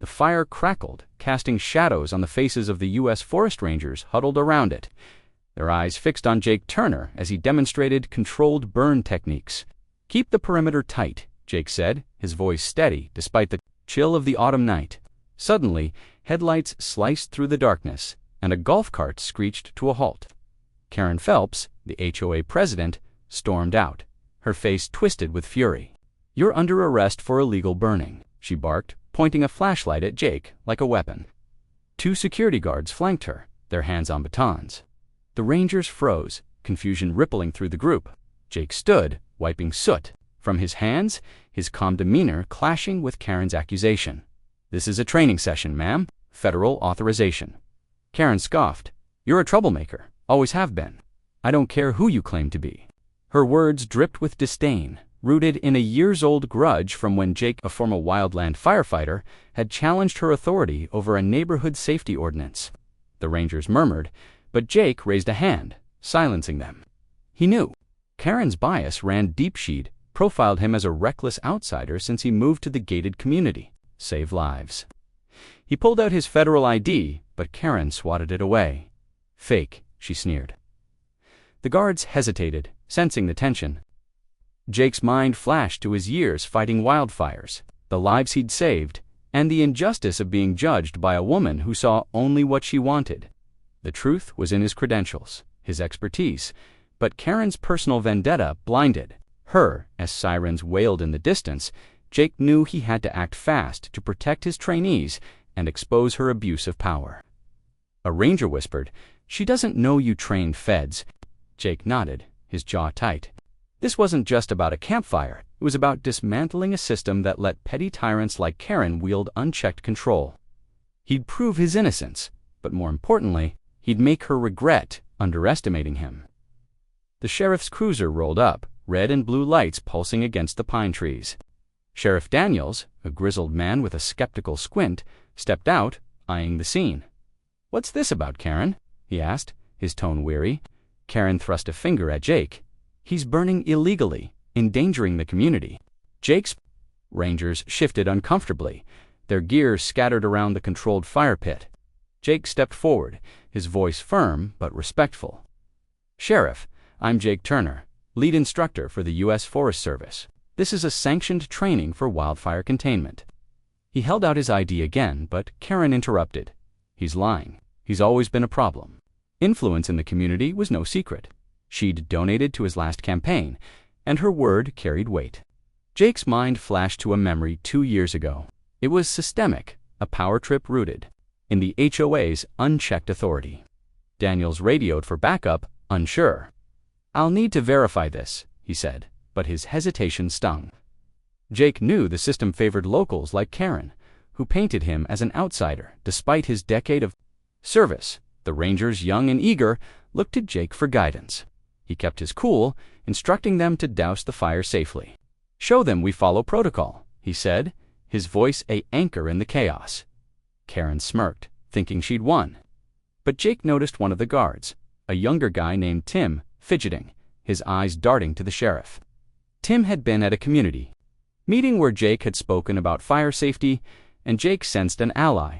The fire crackled, casting shadows on the faces of the U.S. Forest Rangers huddled around it, their eyes fixed on Jake Turner as he demonstrated controlled burn techniques. "Keep the perimeter tight," Jake said, his voice steady despite the chill of the autumn night. Suddenly, headlights sliced through the darkness, and a golf cart screeched to a halt. Karen Phelps, the HOA president, stormed out, her face twisted with fury. "You're under arrest for illegal burning," she barked, pointing a flashlight at Jake like a weapon. 2 security guards flanked her, their hands on batons. The Rangers froze, confusion rippling through the group. Jake stood, wiping soot from his hands, his calm demeanor clashing with Karen's accusation. "This is a training session, ma'am. Federal authorization." Karen scoffed. "You're a troublemaker. Always have been. I don't care who you claim to be." Her words dripped with disdain, rooted in a years-old grudge from when Jake, a former wildland firefighter, had challenged her authority over a neighborhood safety ordinance. The Rangers murmured, but Jake raised a hand, silencing them. He knew. Karen's bias ran deep. She'd profiled him as a reckless outsider since he moved to the gated community. Save lives. He pulled out his federal ID, but Karen swatted it away. "Fake," she sneered. The guards hesitated, sensing the tension. Jake's mind flashed to his years fighting wildfires, the lives he'd saved, and the injustice of being judged by a woman who saw only what she wanted. The truth was in his credentials, his expertise, but Karen's personal vendetta blinded her. As sirens wailed in the distance, Jake knew he had to act fast to protect his trainees and expose her abuse of power. A ranger whispered, "She doesn't know you train feds." Jake nodded, his jaw tight. This wasn't just about a campfire. It was about dismantling a system that let petty tyrants like Karen wield unchecked control. He'd prove his innocence, but more importantly, he'd make her regret underestimating him. The sheriff's cruiser rolled up, red and blue lights pulsing against the pine trees. Sheriff Daniels, a grizzled man with a skeptical squint, stepped out, eyeing the scene. "What's this about, Karen?" he asked, his tone weary. Karen thrust a finger at Jake. "He's burning illegally, endangering the community." Jake's Rangers shifted uncomfortably, their gear scattered around the controlled fire pit. Jake stepped forward, his voice firm but respectful. "Sheriff, I'm Jake Turner, lead instructor for the U.S. Forest Service. This is a sanctioned training for wildfire containment." He held out his ID again, but Karen interrupted. "He's lying. He's always been a problem." Influence in the community was no secret. She'd donated to his last campaign, and her word carried weight. Jake's mind flashed to a memory 2 years ago. It was systemic, a power trip rooted in the HOA's unchecked authority. Daniels radioed for backup, unsure. "I'll need to verify this," he said, but his hesitation stung. Jake knew the system favored locals like Karen, who painted him as an outsider despite his decade of service. The Rangers, young and eager, looked to Jake for guidance. He kept his cool, instructing them to douse the fire safely. "Show them we follow protocol," he said, his voice an anchor in the chaos. Karen smirked, thinking she'd won. But Jake noticed one of the guards, a younger guy named Tim, fidgeting, his eyes darting to the sheriff. Tim had been at a community meeting where Jake had spoken about fire safety, and Jake sensed an ally.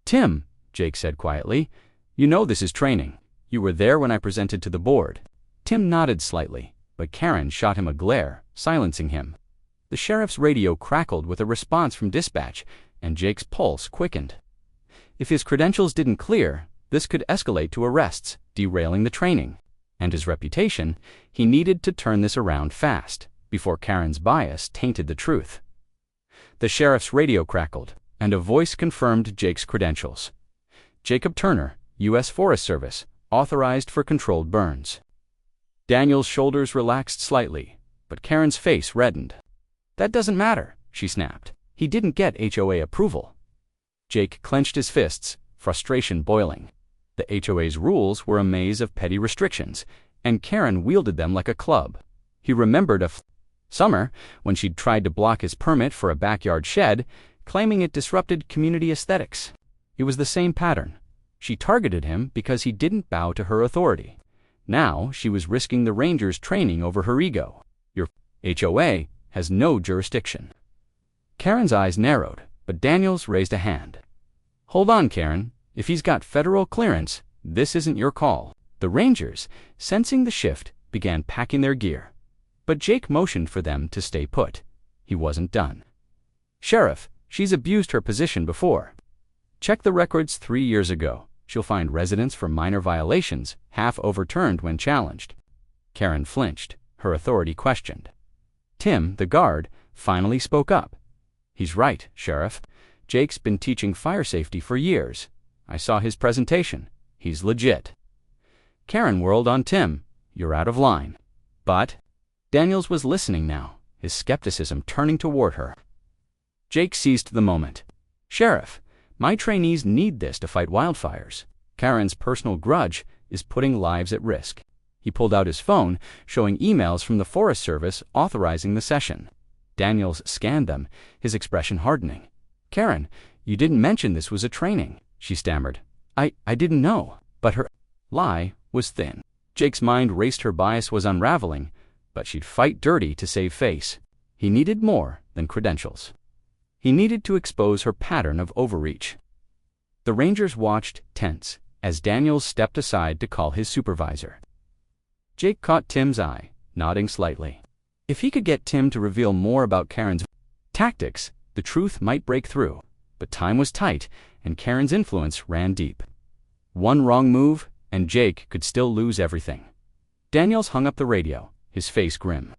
"Tim," Jake said quietly, "you know this is training. You were there when I presented to the board." Tim nodded slightly, but Karen shot him a glare, silencing him. The sheriff's radio crackled with a response from dispatch, and Jake's pulse quickened. If his credentials didn't clear, this could escalate to arrests, derailing the training. And his reputation, he needed to turn this around fast, before Karen's bias tainted the truth. The sheriff's radio crackled, and a voice confirmed Jake's credentials. "Jacob Turner, U.S. Forest Service, authorized for controlled burns." Daniel's shoulders relaxed slightly, but Karen's face reddened. "That doesn't matter," she snapped. "He didn't get HOA approval." Jake clenched his fists, frustration boiling. The HOA's rules were a maze of petty restrictions, and Karen wielded them like a club. He remembered a summer when she'd tried to block his permit for a backyard shed, claiming it disrupted community aesthetics. It was the same pattern. She targeted him because he didn't bow to her authority. Now she was risking the Rangers' training over her ego. "Your HOA has no jurisdiction." Karen's eyes narrowed, but Daniels raised a hand. "Hold on, Karen. If he's got federal clearance, this isn't your call." The Rangers, sensing the shift, began packing their gear. But Jake motioned for them to stay put. He wasn't done. "Sheriff, she's abused her position before. Check the records 3 years ago. She'll find residents for minor violations, half overturned when challenged." Karen flinched, her authority questioned. Tim, the guard, finally spoke up. "He's right, Sheriff. Jake's been teaching fire safety for years. I saw his presentation. He's legit." Karen whirled on Tim. "You're out of line." But Daniels was listening now, his skepticism turning toward her. Jake seized the moment. "Sheriff, my trainees need this to fight wildfires. Karen's personal grudge is putting lives at risk." He pulled out his phone, showing emails from the Forest Service authorizing the session. Daniels scanned them, his expression hardening. "Karen, you didn't mention this was a training," she stammered. I didn't know." But her lie was thin. Jake's mind raced her bias was unraveling, but she'd fight dirty to save face. He needed more than credentials. He needed to expose her pattern of overreach. The Rangers watched, tense, as Daniels stepped aside to call his supervisor. Jake caught Tim's eye, nodding slightly. If he could get Tim to reveal more about Karen's tactics, the truth might break through. But time was tight, and Karen's influence ran deep. One wrong move, and Jake could still lose everything. Daniels hung up the radio, his face grim.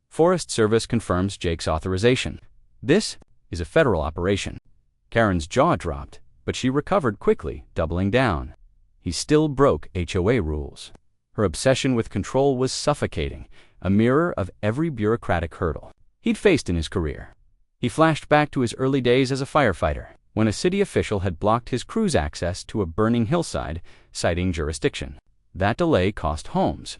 "Forest Service confirms Jake's authorization. This is a federal operation." Karen's jaw dropped, but she recovered quickly, doubling down. He still broke HOA rules. Her obsession with control was suffocating, a mirror of every bureaucratic hurdle he'd faced in his career. He flashed back to his early days as a firefighter, when a city official had blocked his crew's access to a burning hillside, citing jurisdiction. That delay cost homes.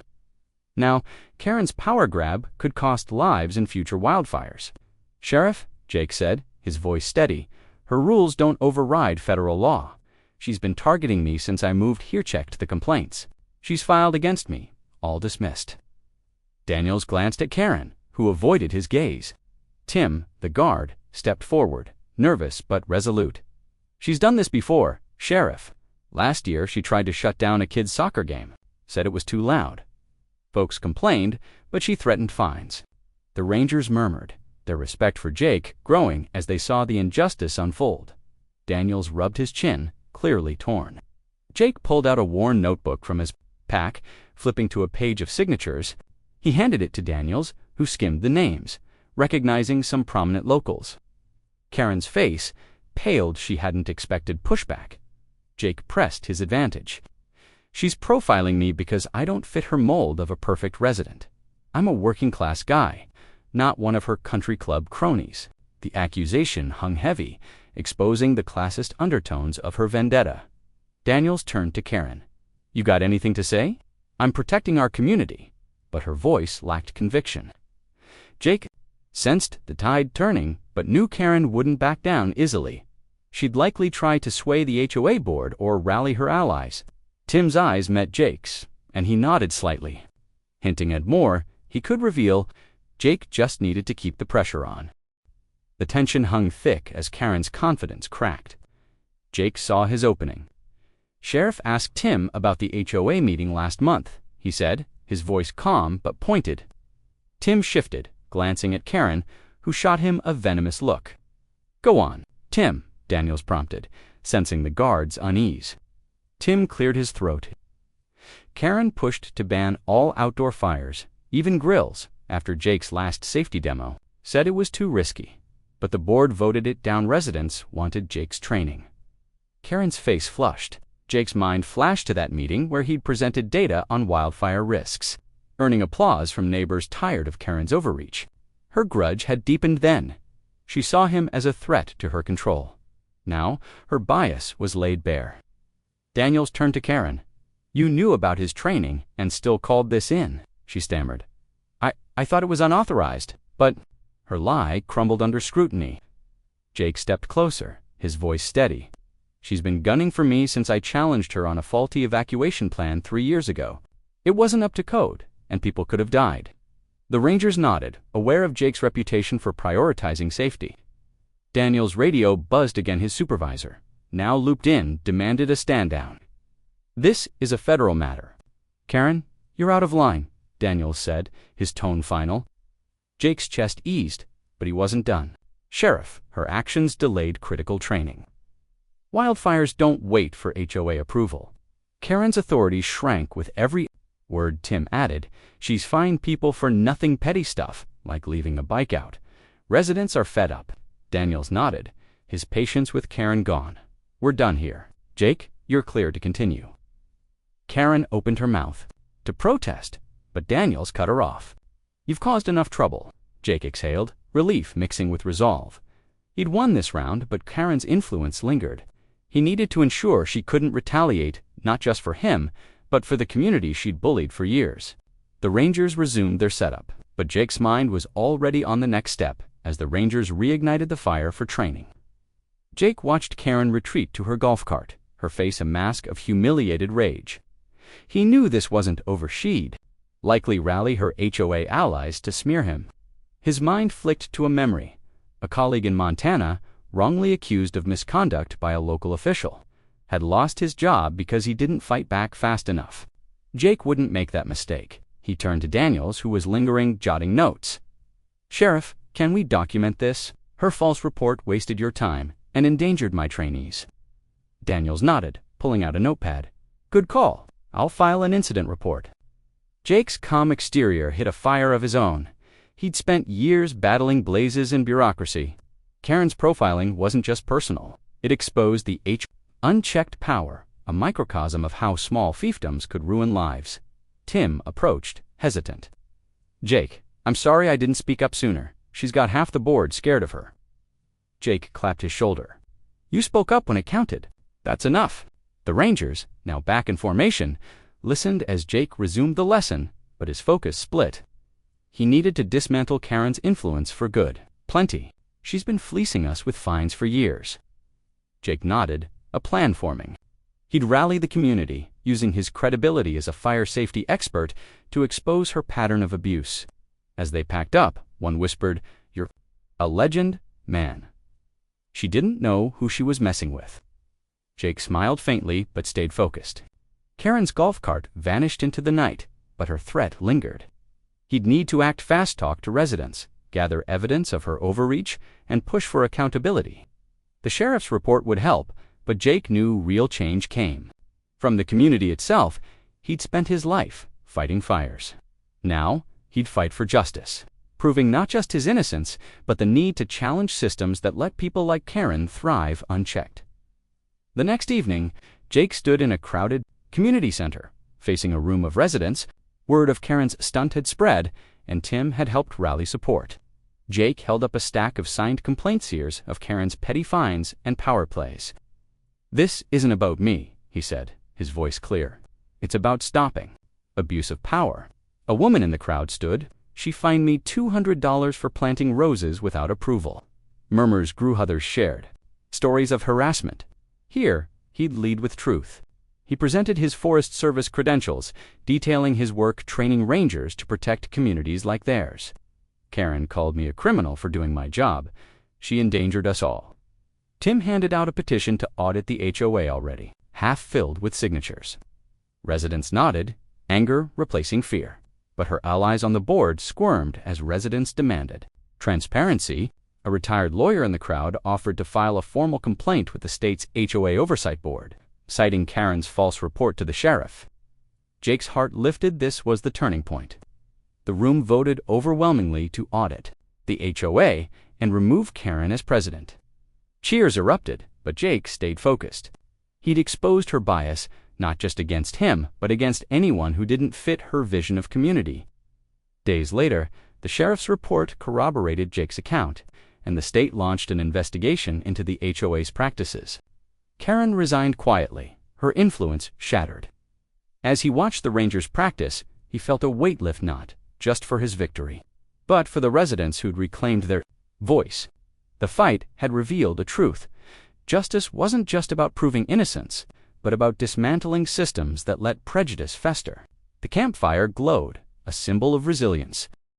Now, Karen's power grab could cost lives in future wildfires. "Sheriff," Jake said, his voice steady, "her rules don't override federal law. She's been targeting me since I moved here. Checked the complaints. She's filed against me, all dismissed." Daniels glanced at Karen, who avoided his gaze. Tim, the guard, stepped forward, nervous but resolute. "She's done this before, Sheriff. Last year she tried to shut down a kid's soccer game, said it was too loud. Folks complained, but she threatened fines." The Rangers murmured, their respect for Jake growing as they saw the injustice unfold. Daniels rubbed his chin, clearly torn. Jake pulled out a worn notebook from his pack, flipping to a page of signatures. He handed it to Daniels, who skimmed the names, recognizing some prominent locals. Karen's face paled. She hadn't expected pushback. Jake pressed his advantage. "She's profiling me because I don't fit her mold of a perfect resident. I'm a working-class guy, not one of her country club cronies." The accusation hung heavy, exposing the classist undertones of her vendetta. Daniels turned to Karen. "You got anything to say?" "I'm protecting our community." But her voice lacked conviction. Jake sensed the tide turning, but knew Karen wouldn't back down easily. She'd likely try to sway the HOA board or rally her allies. Tim's eyes met Jake's, and he nodded slightly. Hinting at more, he could reveal Jake just needed to keep the pressure on. The tension hung thick as Karen's confidence cracked. Jake saw his opening. "Sheriff asked Tim about the HOA meeting last month," he said, his voice calm but pointed. Tim shifted, glancing at Karen, who shot him a venomous look. "Go on, Tim," Daniels prompted, sensing the guard's unease. Tim cleared his throat. Karen pushed to ban all outdoor fires, even grills, after Jake's last safety demo, said it was too risky. But the board voted it down. Residents wanted Jake's training. Karen's face flushed. Jake's mind flashed to that meeting where he'd presented data on wildfire risks, earning applause from neighbors tired of Karen's overreach. Her grudge had deepened then. She saw him as a threat to her control. Now, her bias was laid bare. Daniels turned to Karen. "You knew about his training and still called this in," she stammered. I thought it was unauthorized, but..." Her lie crumbled under scrutiny. Jake stepped closer, his voice steady. "She's been gunning for me since I challenged her on a faulty evacuation plan 3 years ago. It wasn't up to code, and people could have died." The Rangers nodded, aware of Jake's reputation for prioritizing safety. Daniel's radio buzzed again. His supervisor, now looped in, demanded a stand-down. "This is a federal matter." "Karen, you're out of line," Daniels said, his tone final. Jake's chest eased, but he wasn't done. "Sheriff, her actions delayed critical training." Wildfires don't wait for HOA approval. Karen's authority shrank with every word Tim added. "She's fined people for nothing petty stuff, like leaving a bike out. Residents are fed up." Daniels nodded, his patience with Karen gone. "We're done here. Jake, you're clear to continue." Karen opened her mouth to protest, but Daniels cut her off. "You've caused enough trouble," Jake exhaled, relief mixing with resolve. He'd won this round, but Karen's influence lingered. He needed to ensure she couldn't retaliate, not just for him, but for the community she'd bullied for years. The Rangers resumed their setup, but Jake's mind was already on the next step as the Rangers reignited the fire for training. Jake watched Karen retreat to her golf cart, her face a mask of humiliated rage. He knew this wasn't over. She'd likely rally her HOA allies to smear him. His mind flicked to a memory: a colleague in Montana, wrongly accused of misconduct by a local official, had lost his job because he didn't fight back fast enough. Jake wouldn't make that mistake. He turned to Daniels, who was lingering, jotting notes. "Sheriff, can we document this? Her false report wasted your time and endangered my trainees." Daniels nodded, pulling out a notepad. "Good call. I'll file an incident report." Jake's calm exterior hit a fire of his own. He'd spent years battling blazes and bureaucracy. Karen's profiling wasn't just personal. It exposed the unchecked power, a microcosm of how small fiefdoms could ruin lives. Tim approached, hesitant. "Jake, I'm sorry I didn't speak up sooner. She's got half the board scared of her." Jake clapped his shoulder. "You spoke up when it counted. That's enough." The Rangers, now back in formation, listened as Jake resumed the lesson, but his focus split. He needed to dismantle Karen's influence for good. "Plenty. She's been fleecing us with fines for years." Jake nodded, a plan forming. He'd rally the community, using his credibility as a fire safety expert to expose her pattern of abuse. As they packed up, one whispered, "You're a legend, man." She didn't know who she was messing with. Jake smiled faintly but stayed focused. Karen's golf cart vanished into the night, but her threat lingered. He'd need to act fast, talk to residents, gather evidence of her overreach, and push for accountability. The sheriff's report would help, but Jake knew real change came from the community itself. He'd spent his life fighting fires. Now, he'd fight for justice, proving not just his innocence, but the need to challenge systems that let people like Karen thrive unchecked. The next evening, Jake stood in a crowded community center, facing a room of residents. Word of Karen's stunt had spread, and Tim had helped rally support. Jake held up a stack of signed complaint seers of Karen's petty fines and power plays. "This isn't about me," he said, his voice clear. "It's about stopping abuse of power." A woman in the crowd stood. "She fined me $200 for planting roses without approval." Murmurs grew. Others shared stories of harassment. Here, he'd lead with truth. He presented his Forest Service credentials, detailing his work training rangers to protect communities like theirs. "Karen called me a criminal for doing my job. She endangered us all." Tim handed out a petition to audit the HOA already, half filled with signatures. Residents nodded, anger replacing fear. But her allies on the board squirmed as residents demanded transparency. A retired lawyer in the crowd offered to file a formal complaint with the state's HOA Oversight Board, citing Karen's false report to the sheriff. Jake's heart lifted. This was the turning point. The room voted overwhelmingly to audit the HOA and remove Karen as president. Cheers erupted, but Jake stayed focused. He'd exposed her bias, not just against him, but against anyone who didn't fit her vision of community. Days later, the sheriff's report corroborated Jake's account, and the state launched an investigation into the HOA's practices. Karen resigned quietly, her influence shattered. As he watched the Rangers practice, he felt a weight lift, not just for his victory, but for the residents who'd reclaimed their voice. The fight had revealed a truth. Justice wasn't just about proving innocence, but about dismantling systems that let prejudice fester. The campfire glowed, a symbol of resilience,